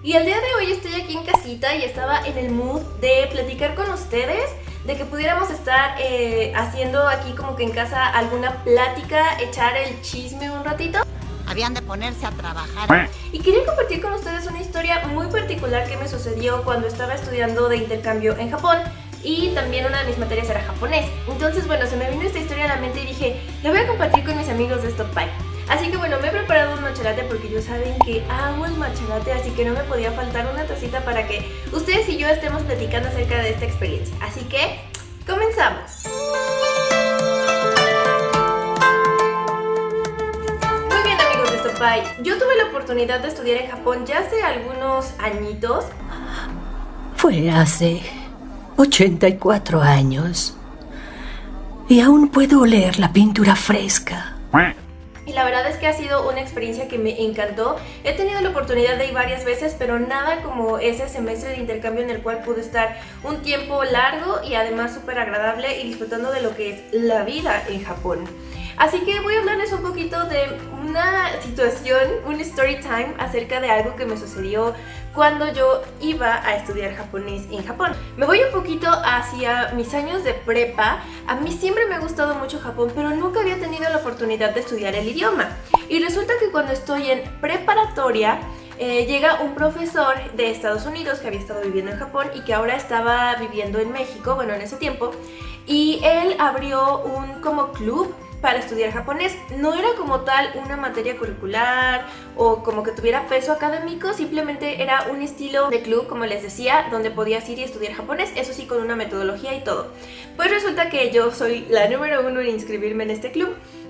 Y el día de hoy estoy aquí en casita y estaba en el mood de platicar con ustedes, de que pudiéramos estar haciendo aquí como que en casa alguna plática, echar el chisme un ratito. Habían de ponerse a trabajar. Y quería compartir con ustedes una historia muy particular que me sucedió cuando estaba estudiando de intercambio en Japón. Y también una de mis materias era japonés. Entonces, bueno, se me vino esta historia a la mente y dije, la voy a compartir con mis amigos de Stop By. Así que bueno, me he preparado un matcha latte porque yo saben que amo el matcha latte, así que no me podía faltar una tacita para que ustedes y yo estemos platicando acerca de esta experiencia. Así que, comenzamos. Muy bien, amigos de Stop By. Yo tuve la oportunidad de estudiar en Japón ya hace algunos añitos. Fue hace 84 años y aún puedo oler la pintura fresca. Y la verdad es que ha sido una experiencia que me encantó. He tenido la oportunidad de ir varias veces, pero nada como ese semestre de intercambio en el cual pude estar un tiempo largo y además súper agradable y disfrutando de lo que es la vida en Japón. Así que voy a hablarles un poquito de una situación, un story time acerca de algo que me sucedió cuando yo iba a estudiar japonés en Japón. Me voy un poquito hacia mis años de prepa. A mí siempre me ha gustado mucho Japón, pero nunca había tenido la oportunidad de estudiar el idioma. Y resulta que cuando estoy en preparatoria, llega un profesor de Estados Unidos que había estado viviendo en Japón y que ahora estaba viviendo en México, bueno, en ese tiempo. Y él abrió un como club para estudiar japonés. No era como tal una materia curricular o como que tuviera peso académico, simplemente era un estilo de club, como les decía, donde podías ir y estudiar japonés, eso sí, con una metodología y todo. Pues resulta que yo soy la número 1 en inscribirme en este club,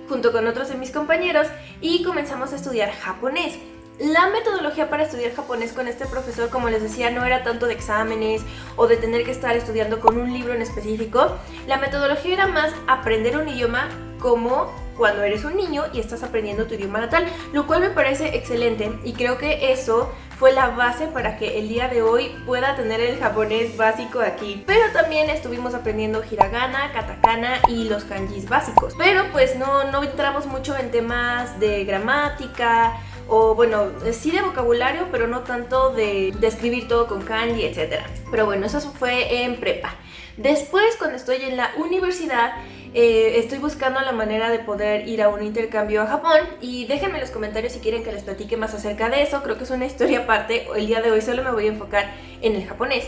junto con otros de mis compañeros, y comenzamos a estudiar japonés. La metodología para estudiar japonés con este profesor, como les decía, no era tanto de exámenes o de tener que estar estudiando con un libro en específico. La metodología era más aprender un idioma como cuando eres un niño y estás aprendiendo tu idioma natal, lo cual me parece excelente y creo que eso fue la base para que el día de hoy pueda tener el japonés básico aquí. Pero también estuvimos aprendiendo hiragana, katakana y los kanjis básicos. Pero pues no entramos mucho en temas de gramática o bueno, sí de vocabulario, pero no tanto de escribir todo con kanji, etc. Pero bueno, eso fue en prepa. Después, cuando estoy en la universidad, estoy buscando la manera de poder ir a un intercambio a Japón y déjenme en los comentarios si quieren que les platique más acerca de eso. Creo que es una historia aparte. El día de hoy solo me voy a enfocar en el japonés.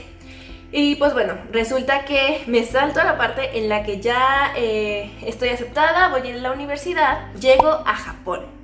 Y pues bueno, resulta que me salto a la parte en la que ya estoy aceptada, voy a ir a la universidad, llego a Japón.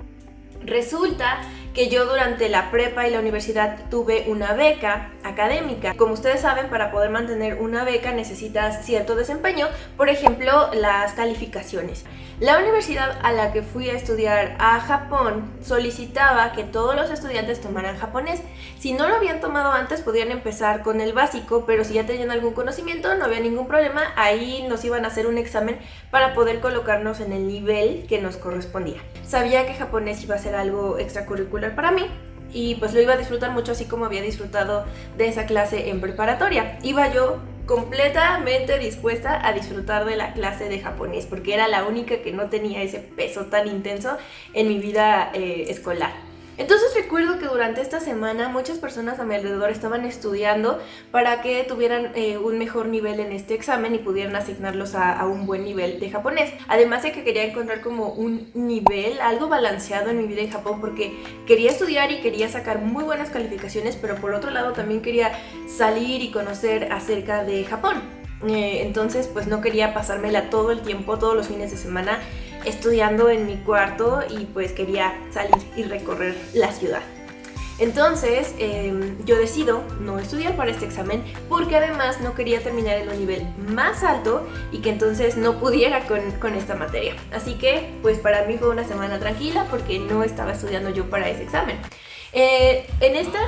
Resulta que yo durante la prepa y la universidad tuve una beca académica. Como ustedes saben, para poder mantener una beca necesitas cierto desempeño, por ejemplo, las calificaciones. La universidad a la que fui a estudiar a Japón solicitaba que todos los estudiantes tomaran japonés. Si no lo habían tomado antes, podían empezar con el básico, pero si ya tenían algún conocimiento, no había ningún problema. Ahí nos iban a hacer un examen para poder colocarnos en el nivel que nos correspondía. Sabía que japonés iba a ser algo extracurricular para mí y pues lo iba a disfrutar mucho, así como había disfrutado de esa clase en preparatoria. Iba yo completamente dispuesta a disfrutar de la clase de japonés porque era la única que no tenía ese peso tan intenso en mi vida escolar. Entonces recuerdo que durante esta semana muchas personas a mi alrededor estaban estudiando para que tuvieran un mejor nivel en este examen y pudieran asignarlos a un buen nivel de japonés. Además de que quería encontrar como un nivel, algo balanceado en mi vida en Japón porque quería estudiar y quería sacar muy buenas calificaciones, pero por otro lado también quería salir y conocer acerca de Japón. Entonces pues no quería pasármela todo el tiempo, todos los fines de semana estudiando en mi cuarto y pues quería salir y recorrer la ciudad. Entonces yo decido no estudiar para este examen porque además no quería terminar en un nivel más alto y que entonces no pudiera con esta materia. Así que pues para mí fue una semana tranquila porque no estaba estudiando yo para ese examen. En esta...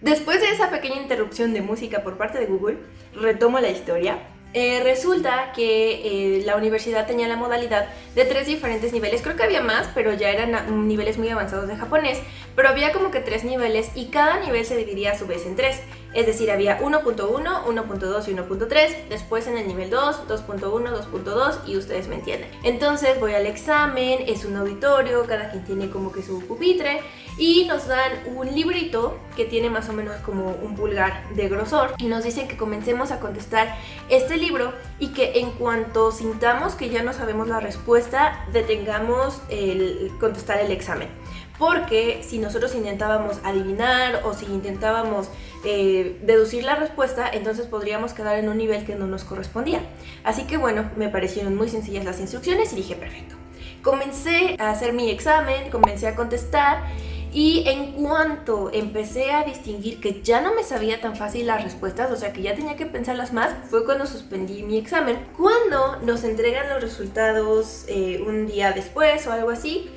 Después de esa pequeña interrupción de música por parte de Google, retomo la historia. Resulta que la universidad tenía la modalidad de 3 diferentes niveles. Creo que había más, pero ya eran niveles muy avanzados de japonés. Pero había como que 3 niveles y cada nivel se dividía a su vez en 3. Es decir, había 1.1, 1.2 y 1.3, después en el nivel 2, 2.1, 2.2 y ustedes me entienden. Entonces voy al examen, es un auditorio, cada quien tiene como que su pupitre y nos dan un librito que tiene más o menos como un pulgar de grosor y nos dicen que comencemos a contestar este libro y que en cuanto sintamos que ya no sabemos la respuesta, detengamos el contestar el examen. Porque si nosotros intentábamos adivinar o si intentábamos deducir la respuesta, entonces podríamos quedar en un nivel que no nos correspondía. Así que bueno, me parecieron muy sencillas las instrucciones y dije perfecto. Comencé a hacer mi examen, comencé a contestar y en cuanto empecé a distinguir que ya no me sabía tan fácil las respuestas, o sea que ya tenía que pensarlas más, fue cuando suspendí mi examen. Cuando nos entregan los resultados un día después o algo así,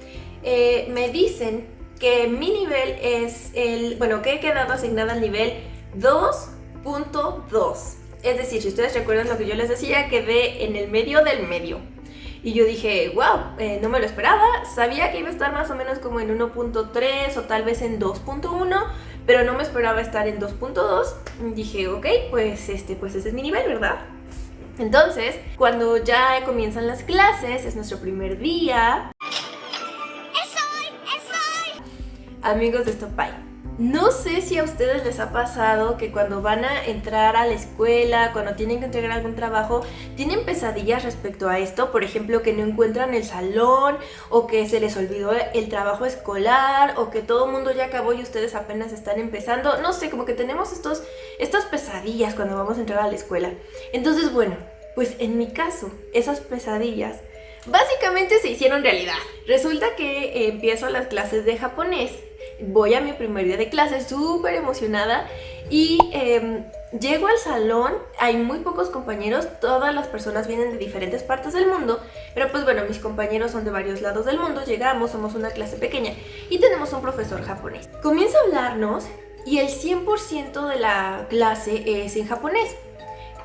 me dicen que mi nivel es que he quedado asignada al nivel 2.2. Es decir, si ustedes recuerdan lo que yo les decía, quedé en el medio del medio. Y yo dije, wow, no me lo esperaba. Sabía que iba a estar más o menos como en 1.3 o tal vez en 2.1, pero no me esperaba estar en 2.2. Dije, ok, pues ese es mi nivel, ¿verdad? Entonces, cuando ya comienzan las clases, es nuestro primer día. Amigos de Stopai, no sé si a ustedes les ha pasado que cuando van a entrar a la escuela, cuando tienen que entregar algún trabajo, tienen pesadillas respecto a esto. Por ejemplo, que no encuentran el salón, o que se les olvidó el trabajo escolar, o que todo el mundo ya acabó y ustedes apenas están empezando. No sé, como que tenemos estas pesadillas cuando vamos a entrar a la escuela. Entonces, bueno, pues en mi caso, esas pesadillas básicamente se hicieron realidad. Resulta que empiezo las clases de japonés. Voy a mi primer día de clase súper emocionada y llego al salón, hay muy pocos compañeros, todas las personas vienen de diferentes partes del mundo, pero pues bueno, mis compañeros son de varios lados del mundo, llegamos, somos una clase pequeña y tenemos un profesor japonés. Comienza a hablarnos y el 100% de la clase es en japonés.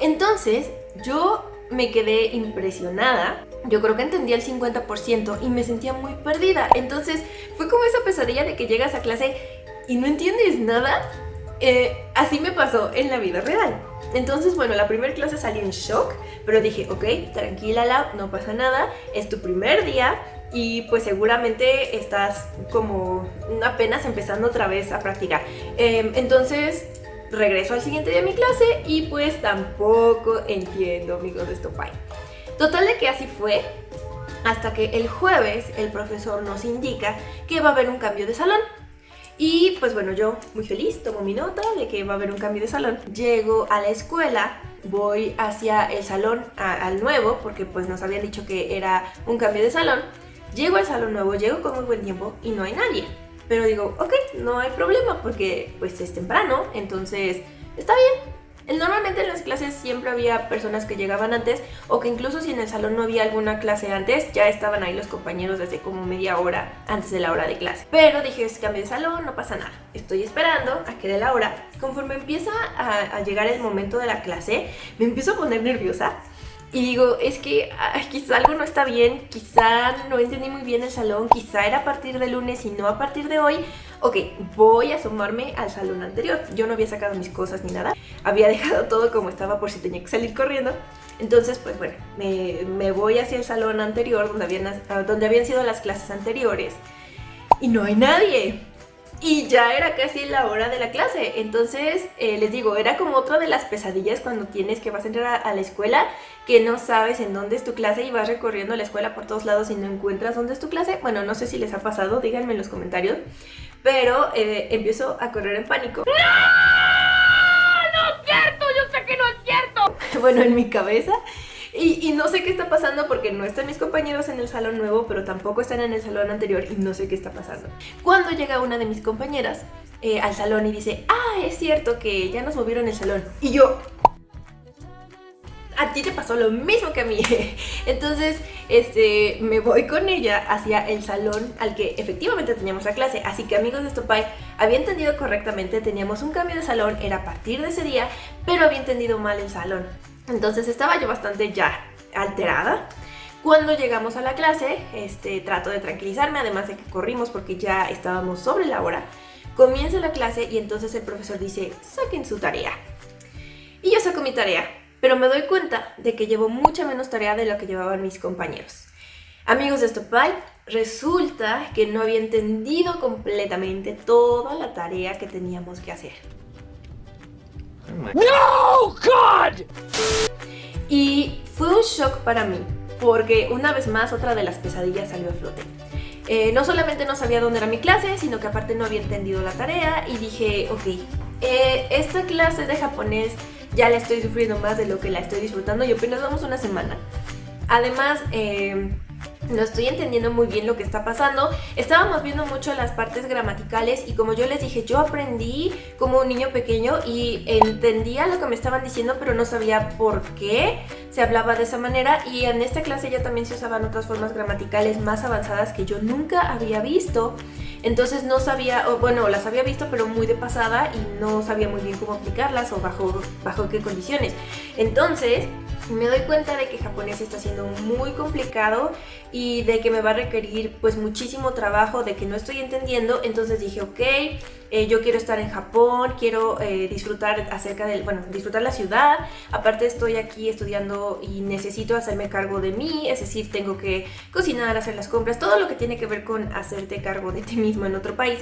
Entonces yo me quedé impresionada. Yo creo que entendía el 50% y me sentía muy perdida. Entonces fue como esa pesadilla de que llegas a clase y no entiendes nada. Así me pasó en la vida real. Entonces, bueno, la primera clase salí en shock, pero dije, ok, tranquila Lau, no pasa nada, es tu primer día y pues seguramente estás como apenas empezando otra vez a practicar. Entonces regreso al siguiente día de mi clase y pues tampoco entiendo, amigos de Stopai. Total de que así fue, hasta que el jueves el profesor nos indica que va a haber un cambio de salón. Y pues bueno, yo muy feliz tomo mi nota de que va a haber un cambio de salón. Llego a la escuela, voy hacia el salón al nuevo, porque pues nos habían dicho que era un cambio de salón. Llego al salón nuevo, llego con muy buen tiempo y no hay nadie. Pero digo, ok, no hay problema porque pues es temprano, entonces está bien. Normalmente en las clases siempre había personas que llegaban antes, o que incluso si en el salón no había alguna clase antes, ya estaban ahí los compañeros desde como media hora antes de la hora de clase. Pero dije, es cambio de salón, no pasa nada. Estoy esperando a que dé la hora. Conforme empieza a llegar el momento de la clase, me empiezo a poner nerviosa. Y digo, es que quizá algo no está bien, quizá no entendí muy bien el salón, quizá era a partir de lunes y no a partir de hoy. Ok, voy a asomarme al salón anterior. Yo no había sacado mis cosas ni nada, había dejado todo como estaba por si tenía que salir corriendo. Entonces, pues bueno, me voy hacia el salón anterior donde habían sido las clases anteriores y no hay nadie. Y ya era casi la hora de la clase. Entonces, les digo, era como otra de las pesadillas cuando vas a entrar a la escuela, que no sabes en dónde es tu clase y vas recorriendo la escuela por todos lados y no encuentras dónde es tu clase. Bueno, no sé si les ha pasado, díganme en los comentarios. Pero empiezo a correr en pánico. ¡No! ¡No es cierto! ¡Yo sé que no es cierto! Bueno, en mi cabeza. Y no sé qué está pasando porque no están mis compañeros en el salón nuevo, pero tampoco están en el salón anterior y no sé qué está pasando. Cuando llega una de mis compañeras al salón y dice, es cierto que ya nos movieron el salón. Y yo, a ti te pasó lo mismo que a mí. Entonces, me voy con ella hacia el salón al que efectivamente teníamos la clase. Así que, amigos de Stopai, había entendido correctamente, teníamos un cambio de salón, era a partir de ese día, pero había entendido mal el salón. Entonces estaba yo bastante ya alterada. Cuando llegamos a la clase, trato de tranquilizarme, además de que corrimos porque ya estábamos sobre la hora. Comienza la clase y entonces el profesor dice, saquen su tarea. Y yo saco mi tarea, pero me doy cuenta de que llevo mucha menos tarea de lo que llevaban mis compañeros. Amigos de Stopbike, resulta que no había entendido completamente toda la tarea que teníamos que hacer. No, God! Y fue un shock para mí, porque una vez más otra de las pesadillas salió a flote. No solamente no sabía dónde era mi clase, sino que aparte no había entendido la tarea y dije, ok, esta clase de japonés ya la estoy sufriendo más de lo que la estoy disfrutando y apenas vamos una semana. Además, no estoy entendiendo muy bien lo que está pasando. Estábamos viendo mucho las partes gramaticales y como yo les dije, yo aprendí como un niño pequeño y entendía lo que me estaban diciendo, pero no sabía por qué se hablaba de esa manera. Y en esta clase ya también se usaban otras formas gramaticales más avanzadas que yo nunca había visto. Entonces no sabía, o bueno, las había visto pero muy de pasada y no sabía muy bien cómo aplicarlas o bajo qué condiciones. Entonces me doy cuenta de que japonés está siendo muy complicado y de que me va a requerir pues muchísimo trabajo, de que no estoy entendiendo. Entonces dije, ok, yo quiero estar en Japón, quiero disfrutar disfrutar la ciudad. Aparte estoy aquí estudiando y necesito hacerme cargo de mí, es decir, tengo que cocinar, hacer las compras, todo lo que tiene que ver con hacerte cargo de ti mismo en otro país.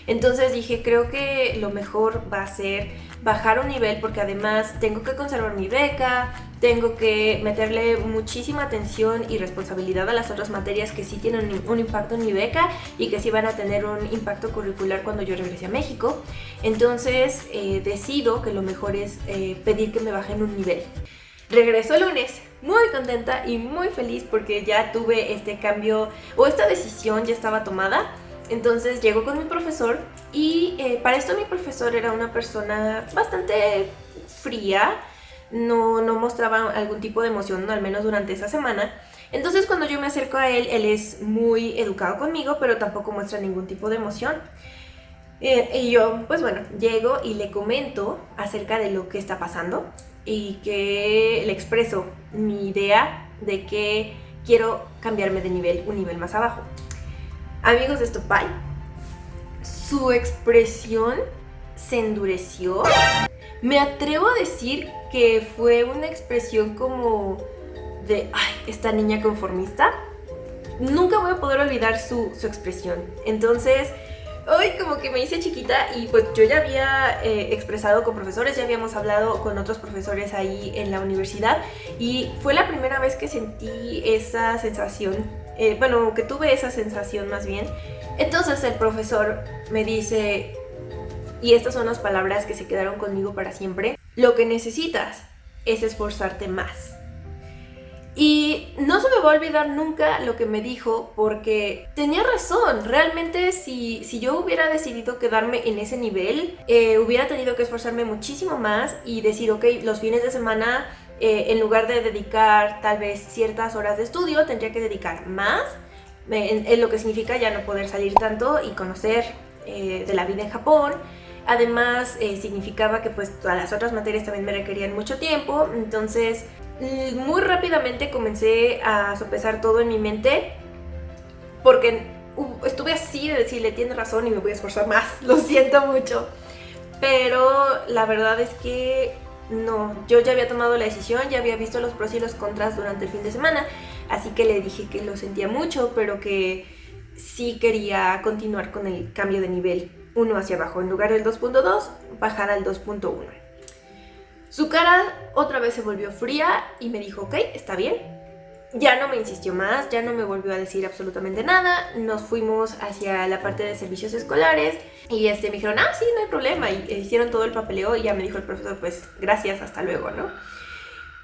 Entonces dije, creo que lo mejor va a ser bajar un nivel porque además tengo que conservar mi beca, tengo que meterle muchísima atención y responsabilidad a las otras materias que sí tienen un impacto en mi beca y que sí van a tener un impacto curricular cuando yo regrese a México. Entonces decido que lo mejor es pedir que me bajen un nivel. Regreso el lunes muy contenta y muy feliz porque ya tuve este cambio o esta decisión ya estaba tomada. Entonces llego con mi profesor y para esto mi profesor era una persona bastante fría, no mostraba algún tipo de emoción, al menos durante esa semana. Entonces cuando yo me acerco a él, él es muy educado conmigo, pero tampoco muestra ningún tipo de emoción. Y yo, pues bueno, llego y le comento acerca de lo que está pasando y que le expreso mi idea de que quiero cambiarme de nivel, un nivel más abajo. Amigos de Stopbike, su expresión se endureció. Me atrevo a decir que fue una expresión como de, ay, esta niña conformista. Nunca voy a poder olvidar su expresión. Entonces, hoy como que me hice chiquita y pues yo ya había expresado con profesores, ya habíamos hablado con otros profesores ahí en la universidad y fue la primera vez que sentí esa sensación. Que tuve esa sensación más bien. Entonces el profesor me dice, y estas son las palabras que se quedaron conmigo para siempre: lo que necesitas es esforzarte más. Y no se me va a olvidar nunca lo que me dijo, porque tenía razón. Realmente si yo hubiera decidido quedarme en ese nivel, hubiera tenido que esforzarme muchísimo más y decir, ok, los fines de semana, en lugar de dedicar tal vez ciertas horas de estudio, tendría que dedicar más, en lo que significa ya no poder salir tanto y conocer de la vida en Japón. Además, significaba que pues todas las otras materias también me requerían mucho tiempo. Entonces, muy rápidamente comencé a sopesar todo en mi mente, porque estuve así de decirle, tiene razón y me voy a esforzar más, lo siento mucho. Pero la verdad es que no, yo ya había tomado la decisión, ya había visto los pros y los contras durante el fin de semana, así que le dije que lo sentía mucho, pero que sí quería continuar con el cambio de nivel 1 hacia abajo. En lugar del 2.2, bajar al 2.1. Su cara otra vez se volvió fría y me dijo, ok, está bien. Ya no me insistió más, ya no me volvió a decir absolutamente nada. Nos fuimos hacia la parte de servicios escolares y me dijeron, sí, no hay problema. Y hicieron todo el papeleo y ya me dijo el profesor, pues gracias, hasta luego, ¿no?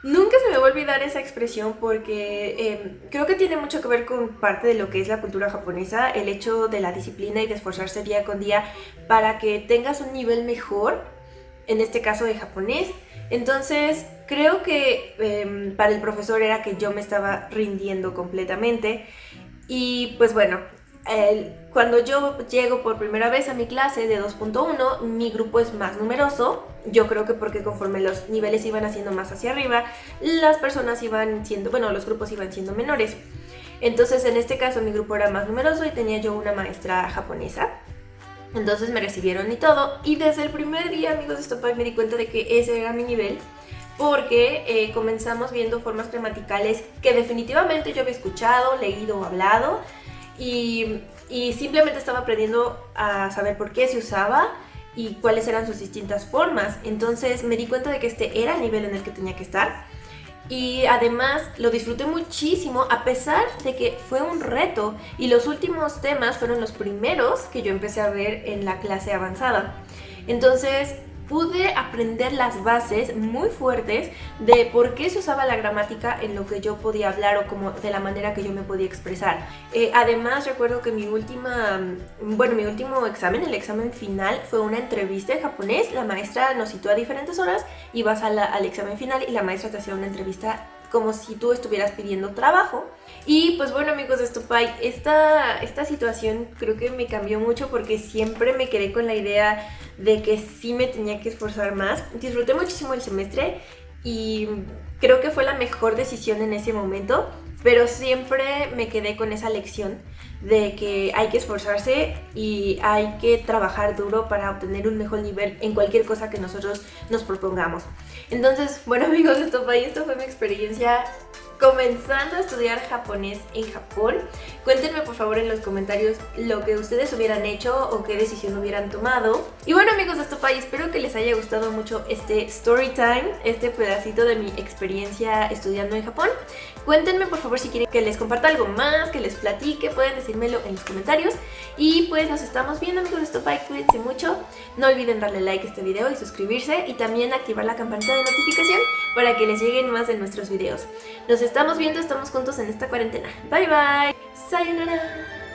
Nunca se me va a olvidar esa expresión porque creo que tiene mucho que ver con parte de lo que es la cultura japonesa, el hecho de la disciplina y de esforzarse día con día para que tengas un nivel mejor, en este caso de japonés. Entonces creo que para el profesor era que yo me estaba rindiendo completamente y pues bueno, cuando yo llego por primera vez a mi clase de 2.1, mi grupo es más numeroso. Yo creo que porque conforme los niveles iban haciendo más hacia arriba, las personas iban siendo, los grupos iban siendo menores. Entonces en este caso mi grupo era más numeroso y tenía yo una maestra japonesa. Entonces me recibieron y todo. Y desde el primer día, amigos de Estopa, me di cuenta de que ese era mi nivel. Porque comenzamos viendo formas gramaticales que definitivamente yo había escuchado, leído o hablado. Y simplemente estaba aprendiendo a saber por qué se usaba y cuáles eran sus distintas formas. Entonces me di cuenta de que este era el nivel en el que tenía que estar. Y además lo disfruté muchísimo a pesar de que fue un reto y los últimos temas fueron los primeros que yo empecé a ver en la clase avanzada. Entonces pude aprender las bases muy fuertes de por qué se usaba la gramática en lo que yo podía hablar o como de la manera que yo me podía expresar. Además recuerdo que mi último examen, el examen final, fue una entrevista en japonés. La maestra nos citó a diferentes horas y vas al examen final y la maestra te hacía una entrevista como si tú estuvieras pidiendo trabajo. Y pues bueno, amigos de Estopai, esta situación creo que me cambió mucho porque siempre me quedé con la idea de que sí me tenía que esforzar más. Disfruté muchísimo el semestre y creo que fue la mejor decisión en ese momento, pero siempre me quedé con esa lección de que hay que esforzarse y hay que trabajar duro para obtener un mejor nivel en cualquier cosa que nosotros nos propongamos. Entonces, bueno, amigos de Estopai, esto fue mi experiencia comenzando a estudiar japonés en Japón. Cuéntenme por favor en los comentarios lo que ustedes hubieran hecho o qué decisión hubieran tomado. Y bueno, amigos de Estopai, espero que les haya gustado mucho este story time, este pedacito de mi experiencia estudiando en Japón. Cuéntenme por favor si quieren que les comparta algo más, que les platique, pueden decírmelo en los comentarios. Y pues nos estamos viendo, amigos de Estopai, cuídense mucho. No olviden darle like a este video y suscribirse y también activar la campanita de notificación para que les lleguen más de nuestros videos. Nos estamos viendo, estamos juntos en esta cuarentena. Bye bye. Sayonara.